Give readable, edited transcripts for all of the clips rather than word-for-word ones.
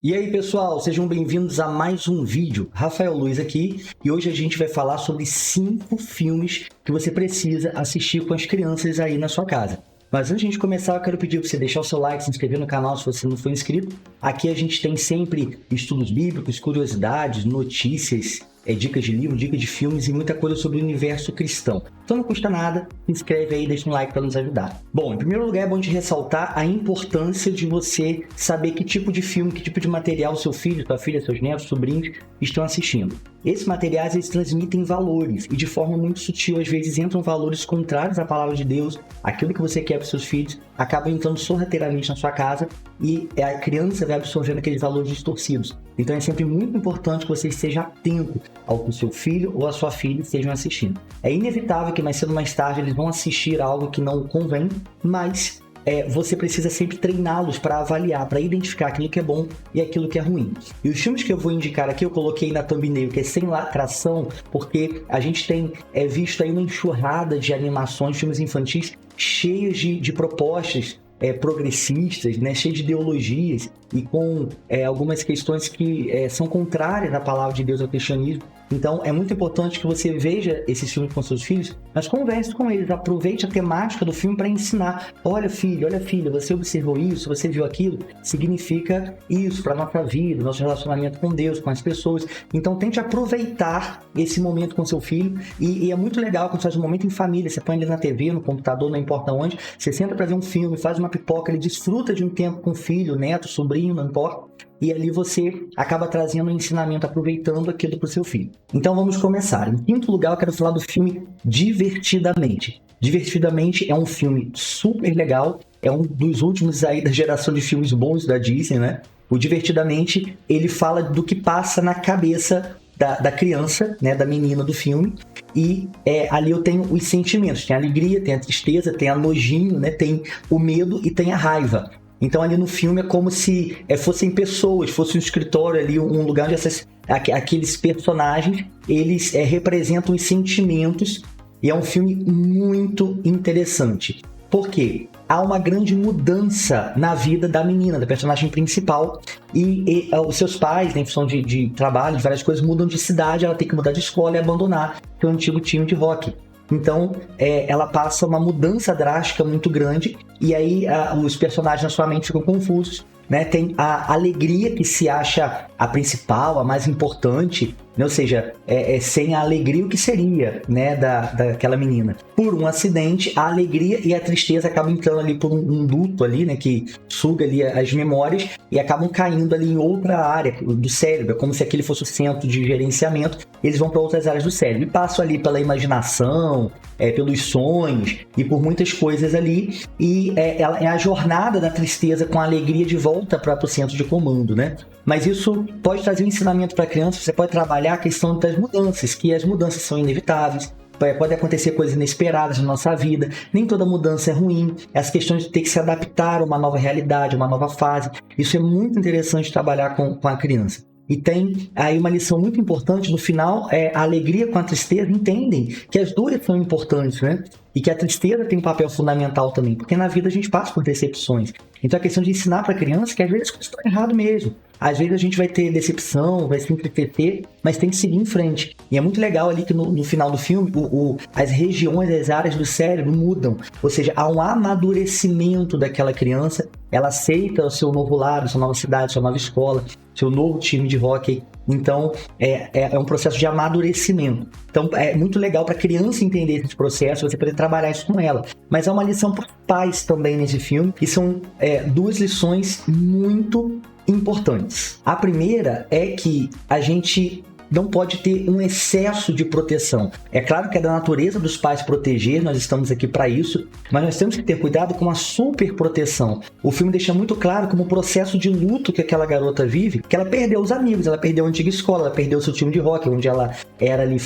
E aí, pessoal, sejam bem-vindos a mais um vídeo. Rafael Luiz aqui, e hoje a gente vai falar sobre 5 filmes que você precisa assistir com as crianças aí na sua casa. Mas antes de a gente começar, eu quero pedir para você deixar o seu like, se inscrever no canal se você não for inscrito. Aqui a gente tem sempre estudos bíblicos, curiosidades, notícias, dicas de livro, dicas de filmes e muita coisa sobre o universo cristão. Então não custa nada, se inscreve aí, deixa um like para nos ajudar. Bom, em primeiro lugar é bom de ressaltar a importância de você saber que tipo de filme, que tipo de material seu filho, sua filha, seus netos, sobrinhos estão assistindo. Esses materiais eles transmitem valores e de forma muito sutil, às vezes entram valores contrários à palavra de Deus, aquilo que você quer para seus filhos, acaba entrando sorrateiramente na sua casa e a criança vai absorvendo aqueles valores distorcidos. Então é sempre muito importante que você esteja atento ao que o seu filho ou a sua filha estejam assistindo. É inevitável que mais cedo ou mais tarde eles vão assistir algo que não convém, mas você precisa sempre treiná-los para avaliar, para identificar aquilo que é bom e aquilo que é ruim. E os filmes que eu vou indicar aqui, eu coloquei na thumbnail, que é sem lacração, porque a gente tem visto aí uma enxurrada de animações, filmes infantis, cheios de propostas progressistas, né, cheio de ideologias e com algumas questões que são contrárias à palavra de Deus ao cristianismo. Então é muito importante que você veja esses filmes com seus filhos, mas converse com eles, aproveite a temática do filme para ensinar. Olha filho, olha filha, você observou isso, você viu aquilo, significa isso para a nossa vida, nosso relacionamento com Deus, com as pessoas. Então tente aproveitar esse momento com seu filho e é muito legal quando você faz um momento em família, você põe ele na TV, no computador, não importa onde, você senta para ver um filme, faz uma pipoca, ele desfruta de um tempo com o filho, neto, sobrinho, não importa. E ali você acaba trazendo um ensinamento, aproveitando aquilo para o seu filho. Então vamos começar. Em quinto lugar, eu quero falar do filme Divertidamente. Divertidamente é um filme super legal, é um dos últimos aí da geração de filmes bons da Disney, né? O Divertidamente, ele fala do que passa na cabeça da criança, né, da menina do filme, e ali eu tenho os sentimentos, tem a alegria, tem a tristeza, tem a nojinho, né, tem o medo e tem a raiva. Então ali no filme é como se fossem pessoas, fosse um escritório ali, um lugar onde aqueles personagens, eles representam os sentimentos, e é um filme muito interessante. Por quê? Há uma grande mudança na vida da menina, da personagem principal, e os seus pais, em função de trabalho, de várias coisas, mudam de cidade, ela tem que mudar de escola e abandonar seu antigo time de rock. Então, ela passa uma mudança drástica muito grande, e aí os personagens na sua mente ficam confusos, né? Tem a alegria que se acha a principal, a mais importante, né? Ou seja, sem a alegria o que seria, né, daquela menina? Por um acidente, a alegria e a tristeza acabam entrando ali por um duto ali, né, que suga ali as memórias e acabam caindo ali em outra área do cérebro, como se aquele fosse o centro de gerenciamento, eles vão para outras áreas do cérebro e passam ali pela imaginação, pelos sonhos e por muitas coisas ali, e é a jornada da tristeza com a alegria de volta para o centro de comando, né? Mas isso pode trazer um ensinamento para a criança, você pode trabalhar a questão das mudanças, que as mudanças são inevitáveis, pode acontecer coisas inesperadas na nossa vida, nem toda mudança é ruim, as questões de ter que se adaptar a uma nova realidade, a uma nova fase, isso é muito interessante trabalhar com a criança. E tem aí uma lição muito importante, no final, a alegria com a tristeza entendem que as duas são importantes, né? E que a tristeza tem um papel fundamental também, porque na vida a gente passa por decepções. Então a questão de ensinar para a criança que às vezes isso está errado mesmo. Às vezes a gente vai ter decepção, vai se entristecer, mas tem que seguir em frente. E é muito legal ali que no final do filme, as regiões, as áreas do cérebro mudam. Ou seja, há um amadurecimento daquela criança, ela aceita o seu novo lar, a sua nova cidade, a sua nova escola, seu novo time de hóquei. Então, é um processo de amadurecimento. Então, é muito legal para a criança entender esse processo, você poder trabalhar isso com ela. Mas há uma lição para os pais também nesse filme, e são duas lições muito importantes. A primeira é que a gente não pode ter um excesso de proteção. É claro que é da natureza dos pais proteger, nós estamos aqui para isso, mas nós temos que ter cuidado com a superproteção. O filme deixa muito claro como o processo de luto que aquela garota vive, que ela perdeu os amigos, ela perdeu a antiga escola, ela perdeu o seu time de rock, onde ela era ali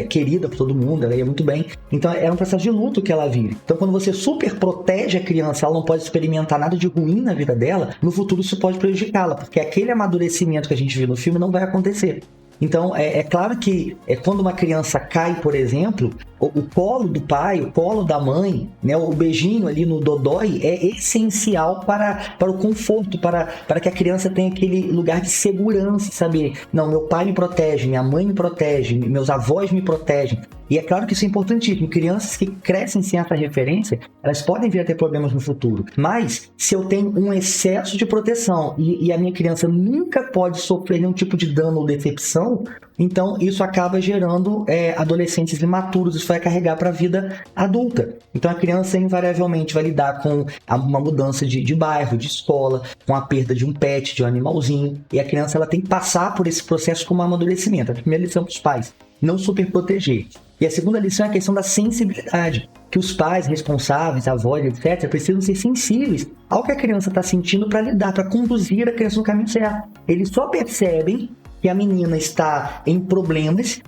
querida por todo mundo, ela ia muito bem. Então é um processo de luto que ela vive. Então quando você super protege a criança, ela não pode experimentar nada de ruim na vida dela, no futuro isso pode prejudicá-la, porque aquele amadurecimento que a gente viu no filme não vai acontecer. Então, é claro que quando uma criança cai, por exemplo, o colo do pai, o colo da mãe, né, o beijinho ali no dodói é essencial para o conforto, para que a criança tenha aquele lugar de segurança, saber, não, meu pai me protege, minha mãe me protege, meus avós me protegem. E é claro que isso é importantíssimo. Crianças que crescem sem essa referência, elas podem vir a ter problemas no futuro. Mas, se eu tenho um excesso de proteção e a minha criança nunca pode sofrer nenhum tipo de dano ou decepção, então isso acaba gerando adolescentes imaturos. Isso vai carregar para a vida adulta. Então a criança invariavelmente vai lidar com uma mudança de bairro, de escola, com a perda de um pet, de um animalzinho. E a criança ela tem que passar por esse processo como amadurecimento. A primeira lição para os pais: não superproteger. E a segunda lição é a questão da sensibilidade, que os pais responsáveis, avós, etc., precisam ser sensíveis ao que a criança está sentindo para lidar, para conduzir a criança no caminho certo. Eles só percebem que a menina está em problemas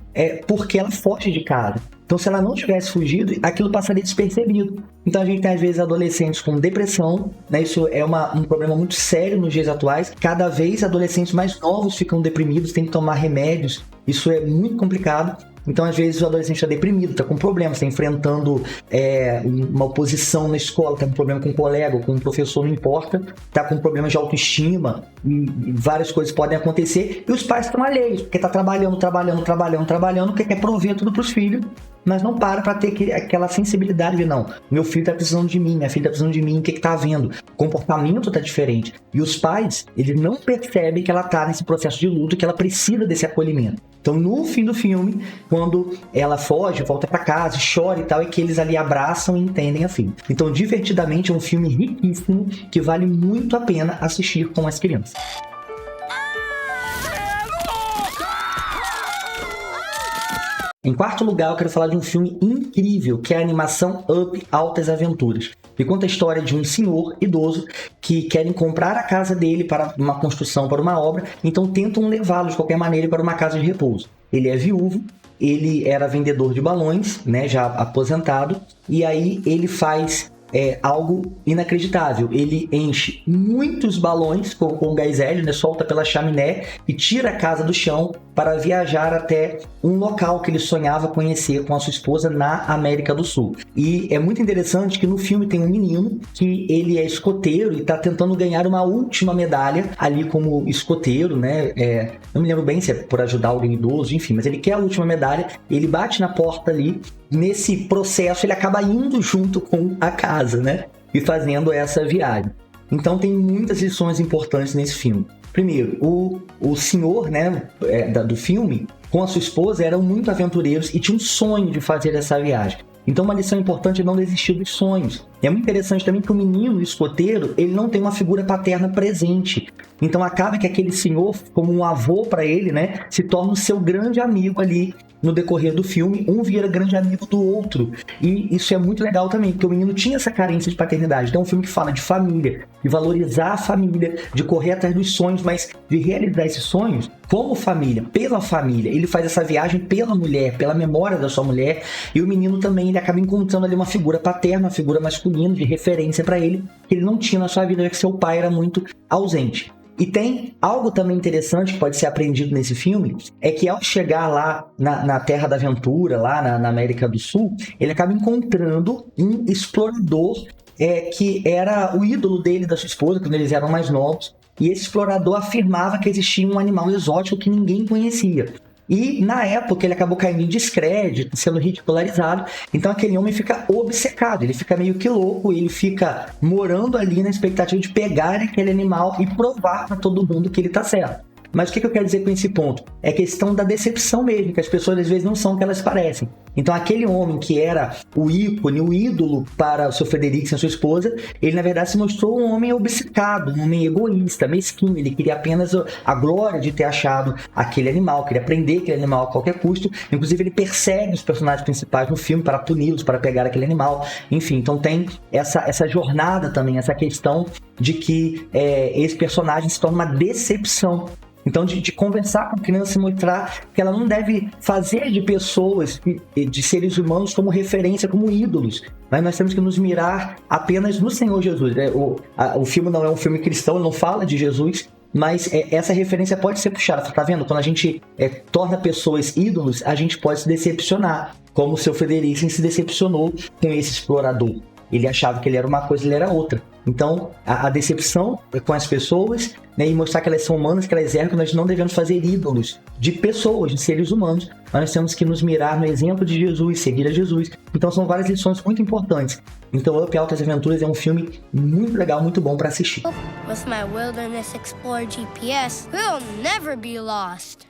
porque ela foge de casa. Então, se ela não tivesse fugido, aquilo passaria despercebido. Então, a gente tem, às vezes, adolescentes com depressão, né? Isso é um problema muito sério nos dias atuais. Cada vez, adolescentes mais novos ficam deprimidos, têm que tomar remédios. Isso é muito complicado. Então, às vezes, o adolescente está deprimido, está com problemas, está enfrentando uma oposição na escola, está com problema com um colega ou com um professor, não importa, está com problemas de autoestima, e várias coisas podem acontecer, e os pais estão alheios, porque está trabalhando, porque quer prover tudo para os filhos, mas não para ter aquela sensibilidade de, não, meu filho está precisando de mim, minha filha está precisando de mim, o que está havendo? O comportamento está diferente. E os pais, eles não percebem que ela está nesse processo de luto, que ela precisa desse acolhimento. Então, no fim do filme, quando ela foge, volta para casa, chora e tal, é que eles ali abraçam e entendem a fim. Então, Divertidamente é um filme riquíssimo que vale muito a pena assistir com as crianças. Em quarto lugar, eu quero falar de um filme incrível, que é a animação Up, Altas Aventuras. Que conta a história de um senhor idoso que querem comprar a casa dele para uma construção, para uma obra, então tentam levá-lo de qualquer maneira para uma casa de repouso. Ele é viúvo, ele era vendedor de balões, né, já aposentado, e aí ele faz algo inacreditável. Ele enche muitos balões com gás hélio, né, solta pela chaminé e tira a casa do chão para viajar até um local que ele sonhava conhecer com a sua esposa na América do Sul. E é muito interessante que no filme tem um menino que ele é escoteiro e está tentando ganhar uma última medalha ali como escoteiro, né? Não me lembro bem se é por ajudar alguém idoso, enfim, mas ele quer a última medalha, ele bate na porta ali. Nesse processo, ele acaba indo junto com a casa, né? E fazendo essa viagem. Então, tem muitas lições importantes nesse filme. Primeiro, o senhor, né, do filme, com a sua esposa, eram muito aventureiros e tinham um sonho de fazer essa viagem. Então, uma lição importante é não desistir dos sonhos. É muito interessante também que o menino escoteiro, ele não tem uma figura paterna presente. Então, acaba que aquele senhor, como um avô para ele, né, se torna o seu grande amigo ali no decorrer do filme. Um vira grande amigo do outro. E isso é muito legal também, porque o menino tinha essa carência de paternidade. Então, é um filme que fala de família, de valorizar a família, de correr atrás dos sonhos, mas de realizar esses sonhos como família, pela família. Ele faz essa viagem pela mulher, pela memória da sua mulher. E o menino também, ele acaba encontrando ali uma figura paterna, uma figura masculina, de referência para ele, que ele não tinha na sua vida, já que seu pai era muito ausente. E tem algo também interessante que pode ser aprendido nesse filme, é que ao chegar lá na Terra da Aventura, lá na América do Sul, ele acaba encontrando um explorador que era o ídolo dele e da sua esposa, quando eles eram mais novos, e esse explorador afirmava que existia um animal exótico que ninguém conhecia. E, na época, ele acabou caindo em descrédito, sendo ridicularizado. Então, aquele homem fica obcecado, ele fica meio que louco, ele fica morando ali na expectativa de pegar aquele animal e provar para todo mundo que ele tá certo. Mas o que eu quero dizer com esse ponto? É questão da decepção mesmo, que as pessoas às vezes não são o que elas parecem. Então aquele homem que era o ícone, o ídolo para o seu Frederico e a sua esposa, ele na verdade se mostrou um homem obcecado, um homem egoísta, mesquinho. Ele queria apenas a glória de ter achado aquele animal, queria prender aquele animal a qualquer custo. Inclusive ele persegue os personagens principais no filme para puni-los, para pegar aquele animal. Enfim, então tem essa jornada também, essa questão de que esse personagem se torna uma decepção. Então, de conversar com a criança e mostrar que ela não deve fazer de pessoas, de seres humanos, como referência, como ídolos. Mas nós temos que nos mirar apenas no Senhor Jesus. O filme não é um filme cristão, ele não fala de Jesus, mas essa referência pode ser puxada. Tá vendo? Quando a gente torna pessoas ídolos, a gente pode se decepcionar, como o seu Frederico se decepcionou com esse explorador. Ele achava que ele era uma coisa, ele era outra. Então, a decepção com as pessoas, né, e mostrar que elas são humanas, que elas erram, que nós não devemos fazer ídolos de pessoas, de seres humanos. Mas nós temos que nos mirar no exemplo de Jesus, seguir a Jesus. Então, são várias lições muito importantes. Então, Up Altas Aventuras é um filme muito legal, muito bom para assistir. With my Wilderness Explorer GPS, we'll never be lost.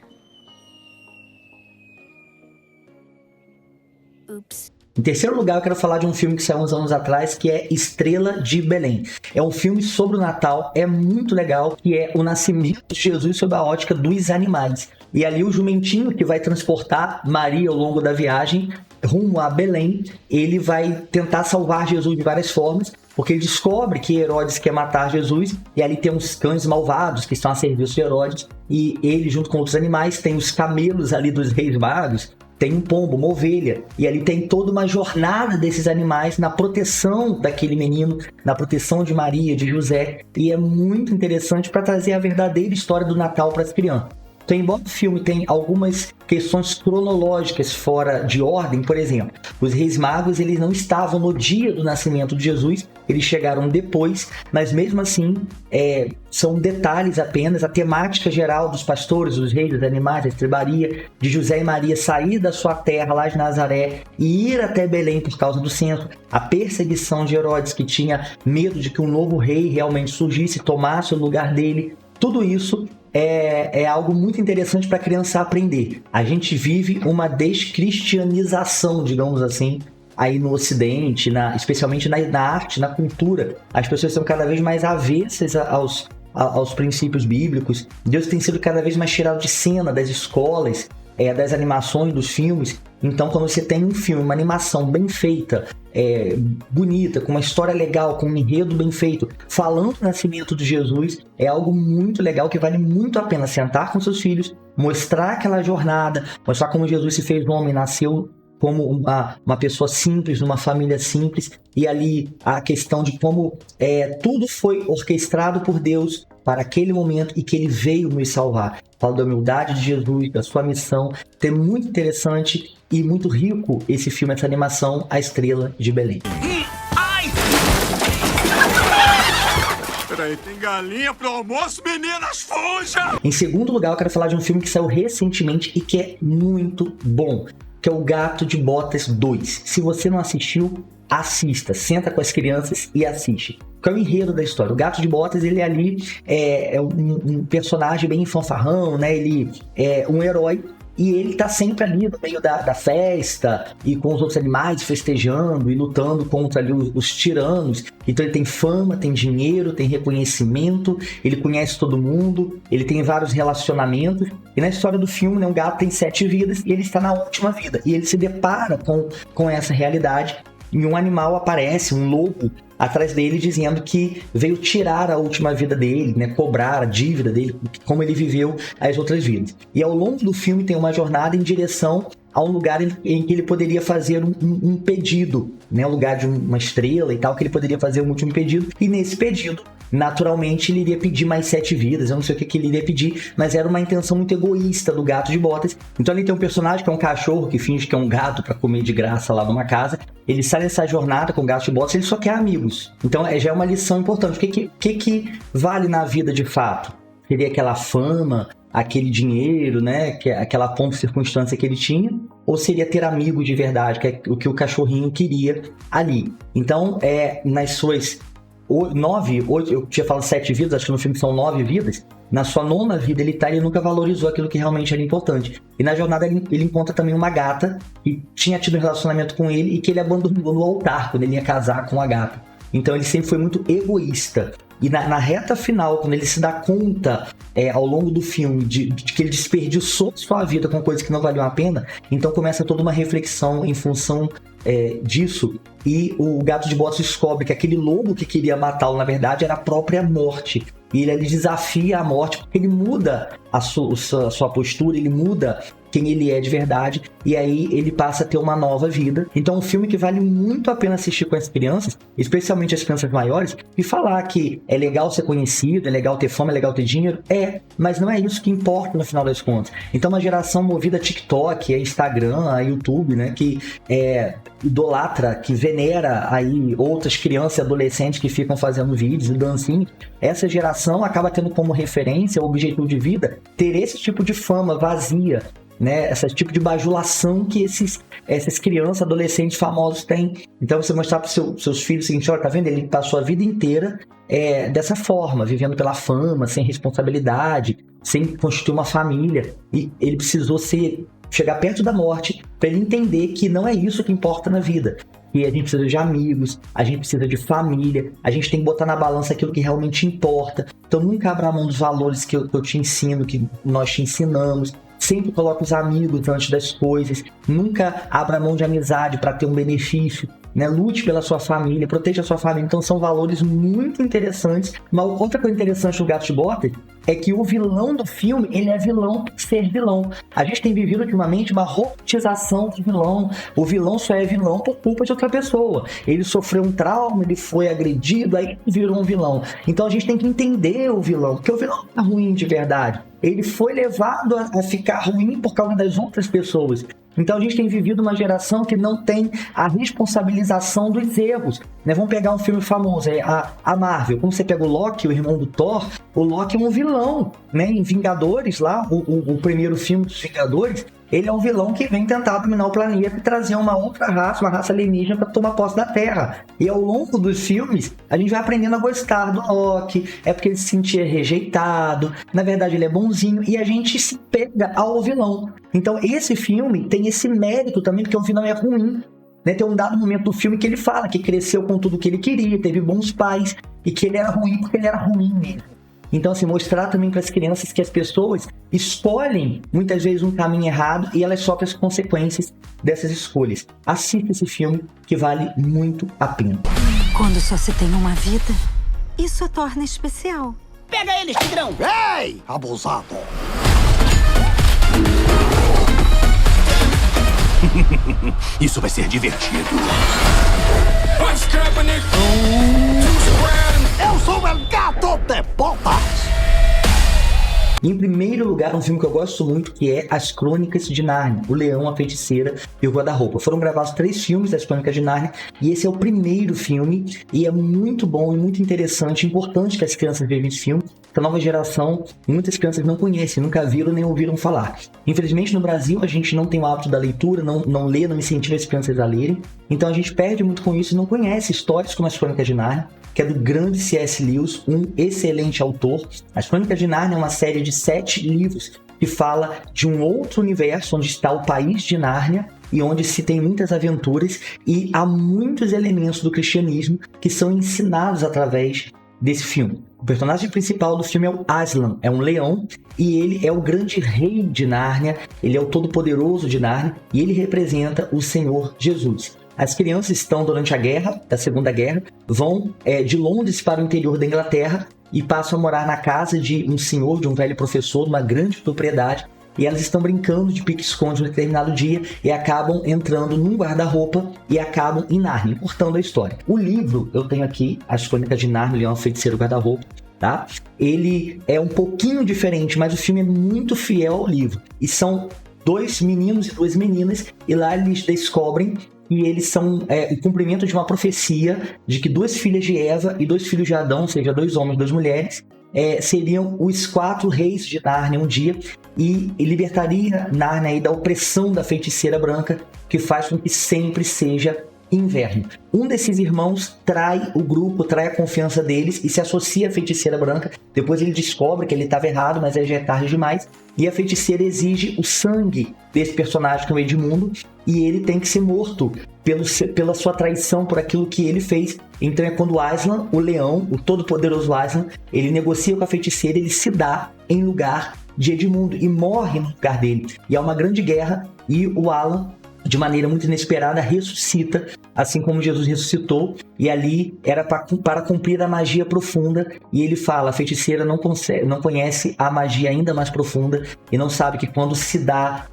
Oops. Em terceiro lugar, eu quero falar de um filme que saiu uns anos atrás, que é Estrela de Belém. É um filme sobre o Natal, é muito legal, que é o nascimento de Jesus sob a ótica dos animais. E ali o jumentinho que vai transportar Maria ao longo da viagem rumo a Belém, ele vai tentar salvar Jesus de várias formas, porque ele descobre que Herodes quer matar Jesus, e ali tem uns cães malvados que estão a serviço de Herodes, e ele, junto com outros animais, tem os camelos ali dos reis magos, tem um pombo, uma ovelha, e ali tem toda uma jornada desses animais na proteção daquele menino, na proteção de Maria, de José, e é muito interessante para trazer a verdadeira história do Natal para as crianças. Então, embora o filme tenha algumas questões cronológicas fora de ordem, por exemplo, os Reis Magos eles não estavam no dia do nascimento de Jesus, eles chegaram depois, mas mesmo assim são detalhes apenas, a temática geral dos pastores, dos reis, dos animais, da estrebaria, de José e Maria sair da sua terra lá de Nazaré e ir até Belém por causa do censo, a perseguição de Herodes que tinha medo de que um novo rei realmente surgisse e tomasse o lugar dele, tudo isso é algo muito interessante para a criança aprender. A gente vive uma descristianização, digamos assim, aí no Ocidente, especialmente na arte, na cultura. As pessoas são cada vez mais avessas aos princípios bíblicos. Deus tem sido cada vez mais tirado de cena das escolas, das animações, dos filmes. Então, quando você tem um filme, uma animação bem feita, bonita, com uma história legal, com um enredo bem feito, falando do nascimento de Jesus, é algo muito legal que vale muito a pena sentar com seus filhos, mostrar aquela jornada, mostrar como Jesus se fez homem, nasceu como uma pessoa simples, numa família simples, e ali a questão de como tudo foi orquestrado por Deus para aquele momento e que ele veio nos salvar. Fala da humildade de Jesus, da sua missão. É muito interessante e muito rico esse filme, essa animação, A Estrela de Belém. Ai! Peraí, tem galinha pro almoço, meninas, fuja! Em segundo lugar, eu quero falar de um filme que saiu recentemente e que é muito bom, que é o Gato de Botas 2. Se você não assistiu, assista, senta com as crianças e assiste. Qual é o enredo da história? O Gato de Botas, ele ali é um personagem bem fanfarrão, né? Ele é um herói e ele tá sempre ali no meio da festa e com os outros animais festejando e lutando contra ali os tiranos. Então ele tem fama, tem dinheiro, tem reconhecimento, ele conhece todo mundo, ele tem vários relacionamentos. E na história do filme, né, o gato tem 7 vidas e ele está na última vida. E ele se depara com essa realidade e um animal aparece, um lobo, atrás dele dizendo que veio tirar a última vida dele, né, cobrar a dívida dele, como ele viveu as outras vidas. E ao longo do filme tem uma jornada em direção a um lugar em que ele poderia fazer um pedido, né, um lugar de uma estrela e tal, que ele poderia fazer um último pedido, e nesse pedido, naturalmente, ele iria pedir mais 7 vidas, eu não sei o que ele iria pedir, mas era uma intenção muito egoísta do Gato de Botas. Então ali tem um personagem que é um cachorro que finge que é um gato para comer de graça lá numa casa, ele sai nessa jornada com o Gato de Botas, ele só quer amigos. Então já é uma lição importante. O que vale na vida de fato? Seria aquela fama, aquele dinheiro, né? Aquela pompa e circunstância que ele tinha? Ou seria ter amigos de verdade, que é o que o cachorrinho queria ali? Então, nas suas 9, 8, eu tinha falado 7 vidas, acho que no filme são 9 vidas. Na sua 9ª vida ele nunca valorizou aquilo que realmente era importante. E na jornada ele encontra também uma gata que tinha tido um relacionamento com ele e que ele abandonou no altar quando ele ia casar com a gata. Então ele sempre foi muito egoísta. E na reta final, quando ele se dá conta ao longo do filme de que ele desperdiçou sua vida com coisas que não valiam a pena, então começa toda uma reflexão em função disso. E o Gato de Botas descobre que aquele lobo que queria matá-lo, na verdade, era a própria morte. E ele desafia a morte porque ele muda a sua postura, ele muda quem ele é de verdade, e aí ele passa a ter uma nova vida. Então é um filme que vale muito a pena assistir com as crianças, especialmente as crianças maiores, e falar que é legal ser conhecido, é legal ter fama, é legal ter dinheiro, mas não é isso que importa no final das contas. Então uma geração movida a TikTok, a Instagram, a YouTube, né, que idolatra, que venera aí outras crianças e adolescentes que ficam fazendo vídeos e dancinhos, essa geração acaba tendo como referência, o objetivo de vida, ter esse tipo de fama vazia, né? Esse tipo de bajulação que essas crianças, adolescentes famosos têm. Então você mostrar para os seus filhos o seguinte, olha, tá vendo? Ele passou a vida inteira dessa forma, vivendo pela fama, sem responsabilidade, sem constituir uma família, e ele precisou chegar perto da morte para ele entender que não é isso que importa na vida. E a gente precisa de amigos, a gente precisa de família, a gente tem que botar na balança aquilo que realmente importa. Então nunca abra mão dos valores que eu te ensino, que nós te ensinamos. Sempre coloque os amigos antes das coisas. Nunca abra mão de amizade para ter um benefício. Né? Lute pela sua família, proteja a sua família. Então são valores muito interessantes. Mas outra coisa interessante do Gato de Botas é que o vilão do filme, ele é vilão por ser vilão. A gente tem vivido ultimamente uma romantização do vilão. O vilão só é vilão por culpa de outra pessoa. Ele sofreu um trauma, ele foi agredido, aí virou um vilão. Então a gente tem que entender o vilão, porque o vilão não é ruim de verdade. Ele foi levado a ficar ruim por causa das outras pessoas. Então a gente tem vivido uma geração que não tem a responsabilização dos erros. Né? Vamos pegar um filme famoso, a Marvel. Como você pega o Loki, o irmão do Thor, o Loki é um vilão. Né? Em Vingadores, lá, o primeiro filme dos Vingadores, ele é um vilão que vem tentar dominar o planeta e trazer uma outra raça, uma raça alienígena para tomar posse da Terra. E ao longo dos filmes, a gente vai aprendendo a gostar do Loki, é porque ele se sentia rejeitado, na verdade ele é bonzinho, e a gente se pega ao vilão. Então esse filme tem esse mérito também, porque o vilão é ruim. Né? Tem um dado momento do filme que ele fala que cresceu com tudo que ele queria, teve bons pais, e que ele era ruim porque ele era ruim mesmo. Então, assim, mostrar também para as crianças que as pessoas escolhem, muitas vezes, um caminho errado e elas sofrem as consequências dessas escolhas. Assista esse filme, que vale muito a pena. Quando só se tem uma vida, isso a torna especial. Pega eles, Tigrão! Ei, abusado! Isso vai ser divertido. Eu sou o Gato de Botas! Em primeiro lugar, um filme que eu gosto muito, que é As Crônicas de Nárnia, O Leão, a Feiticeira e o Guarda-Roupa. Foram gravados 3 filmes das Crônicas de Nárnia, e esse é o primeiro filme, e é muito bom e muito interessante, importante que as crianças vejam esse filme. A nova geração, muitas crianças não conhecem, nunca viram nem ouviram falar. Infelizmente, no Brasil, a gente não tem o hábito da leitura, não lê, não incentiva as crianças a lerem, então a gente perde muito com isso e não conhece histórias como As Crônicas de Nárnia, que é do grande C.S. Lewis, um excelente autor. As Crônicas de Nárnia é uma série de 7 livros que fala de um outro universo onde está o país de Nárnia e onde se tem muitas aventuras, e há muitos elementos do cristianismo que são ensinados através desse filme. O personagem principal do filme é o Aslan, é um leão, e ele é o grande rei de Nárnia, ele é o todo-poderoso de Nárnia, e ele representa o Senhor Jesus. As crianças estão durante a guerra, da Segunda Guerra, vão de Londres para o interior da Inglaterra e passam a morar na casa de um senhor, de um velho professor, de uma grande propriedade, e elas estão brincando de pique-esconde um determinado dia e acabam entrando num guarda-roupa e acabam em Nárnia, encurtando a história. O livro, eu tenho aqui, As Crônicas de Nárnia, o Leão, a Feiticeira e o Guarda-Roupa, tá? Ele é um pouquinho diferente, mas o filme é muito fiel ao livro. E são 2 meninos e 2 meninas, e lá eles descobrem e eles são o cumprimento de uma profecia de que 2 filhas de Eva e 2 filhos de Adão, ou seja, 2 homens e 2 mulheres, seriam os 4 reis de Nárnia um dia, e libertaria Nárnia aí da opressão da feiticeira branca, que faz com que sempre seja inverno. Um desses irmãos trai o grupo, trai a confiança deles e se associa à feiticeira branca. Depois ele descobre que ele estava errado, mas já é tarde demais. E a feiticeira exige o sangue desse personagem, que é o Edmundo, e ele tem que ser morto pela sua traição, por aquilo que ele fez. Então é quando Aslan, o leão, o todo-poderoso Aslan, ele negocia com a feiticeira, ele se dá em lugar de Edmundo e morre no lugar dele. E há uma grande guerra, e o Alan, de maneira muito inesperada, ressuscita assim como Jesus ressuscitou, e ali era para cumprir a magia profunda, e ele fala, a feiticeira não conhece a magia ainda mais profunda, e não sabe que quando se dá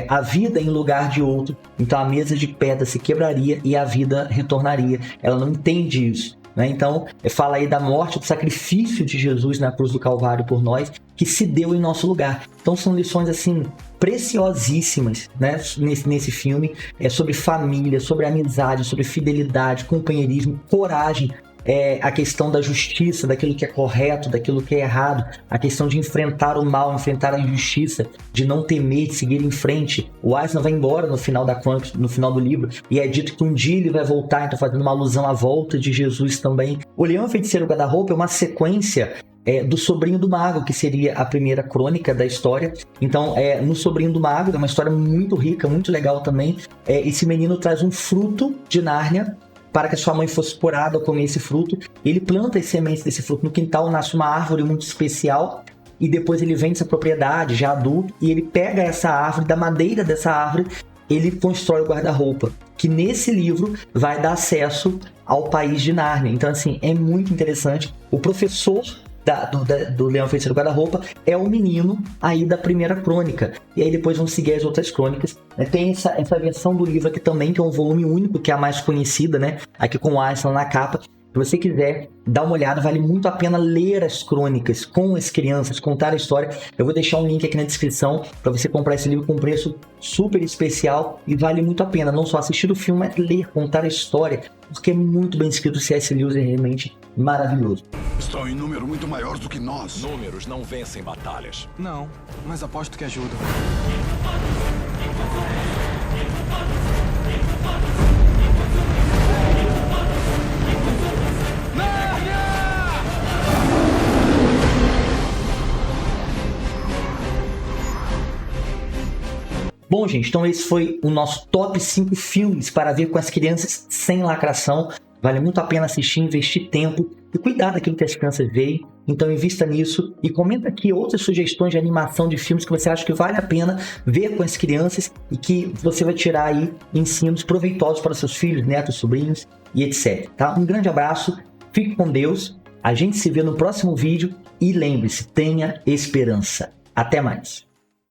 a vida em lugar de outro, então a mesa de pedra se quebraria e a vida retornaria. Ela não entende isso. Então, fala aí da morte, do sacrifício de Jesus na cruz do Calvário por nós, que se deu em nosso lugar. Então, são lições, assim, preciosíssimas, né, nesse filme, sobre família, sobre amizade, sobre fidelidade, companheirismo, coragem, a questão da justiça, daquilo que é correto, daquilo que é errado, a questão de enfrentar o mal, enfrentar a injustiça, de não temer, de seguir em frente. O Aslan vai embora no final da crônica, no final do livro, e é dito que um dia ele vai voltar, então fazendo uma alusão à volta de Jesus também. O Leão e o Feiticeiro Guarda-Roupa é uma sequência do Sobrinho do Mago, que seria a primeira crônica da história. Então, no Sobrinho do Mago, é uma história muito rica, muito legal também. Esse menino traz um fruto de Nárnia, para que a sua mãe fosse curada ao comer esse fruto. Ele planta as sementes desse fruto no quintal, nasce uma árvore muito especial, e depois ele vende essa propriedade, já adulto, e ele pega essa árvore, da madeira dessa árvore, ele constrói o guarda-roupa, que nesse livro vai dar acesso ao país de Nárnia. Então, assim, é muito interessante. O professor do Leão Feiticeiro Guarda-Roupa é o menino aí da primeira crônica, e aí depois vão seguir as outras crônicas. Tem essa versão do livro aqui também, que é um volume único, que é a mais conhecida, né? Aqui com o Aslan na capa. Se você quiser dar uma olhada, vale muito a pena ler as crônicas com as crianças, contar a história. Eu vou deixar um link aqui na descrição para você comprar esse livro com um preço super especial, e vale muito a pena não só assistir o filme, mas ler, contar a história, porque é muito bem escrito. O C.S. Lewis é realmente maravilhoso. Estão em número muito maior do que nós. Números não vencem batalhas. Não, mas aposto que ajudam. Bom, gente, então esse foi o nosso top 5 filmes para ver com as crianças sem lacração. Vale muito a pena assistir, investir tempo e cuidar daquilo que as crianças veem. Então invista nisso e comenta aqui outras sugestões de animação de filmes que você acha que vale a pena ver com as crianças e que você vai tirar aí ensinos proveitosos para seus filhos, netos, sobrinhos e etc. Tá? Um grande abraço, fique com Deus, a gente se vê no próximo vídeo e lembre-se, tenha esperança. Até mais!